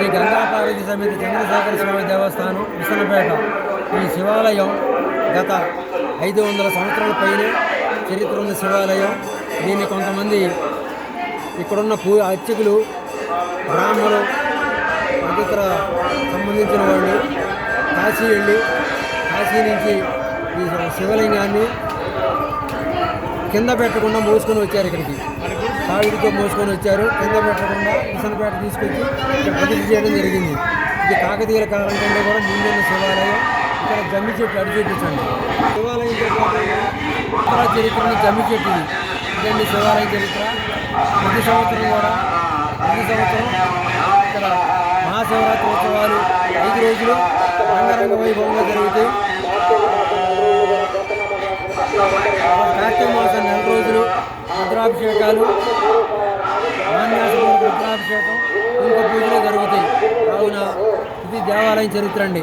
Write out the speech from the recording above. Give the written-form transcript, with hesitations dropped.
ఈ గంగా పార్వతి సమేత చంద్రశేఖర స్వామి దేవస్థానం విసనపేట. ఈ శివాలయం గత 500 సంవత్సరాల పైనే చరిత్ర ఉన్న శివాలయం. దీన్ని కొంతమంది ఇక్కడున్న అర్చకులు, బ్రాహ్మణులు, ఇతర సంబంధించిన వాళ్ళు కాశీ వెళ్ళి కాశీ నుంచి ఈ శివలింగాన్ని కింద పెట్టకుండా మోసుకొని వచ్చారు. ఇక్కడికి కావిడితో మోసుకొని వచ్చారు. కింద పెట్టకుండా విసనపేట తీసుకొచ్చి ఇక్కడ ప్రతిష్ఠ చేయడం జరిగింది. ఇది కాకతీయుల కాలం కంటే కూడా ముందున్న శివాలయం. ఇక్కడ జమ్మి చెట్టు అడి చూపించండి. శివాలయంతో పాటు ఇతర చరిత్రని జమ్మి చెట్టు ఇదండి శివాలయం చరిత్ర. ప్రతి సంవత్సరం ఇక్కడ మహాశివరాత్రి ఉత్సవాలు 5 రోజులు రంగరంగ వైభవంగా జరుగుతాయి. కార్తీక మాసం 4 రోజులు రుద్రాభిషేకాలు, మాన్యాసపూర్వక రుద్రాభిషేకం, ఇంకో పూజలు జరుగుతాయి. కావున ఇది దేవాలయం చరిత్ర అండి.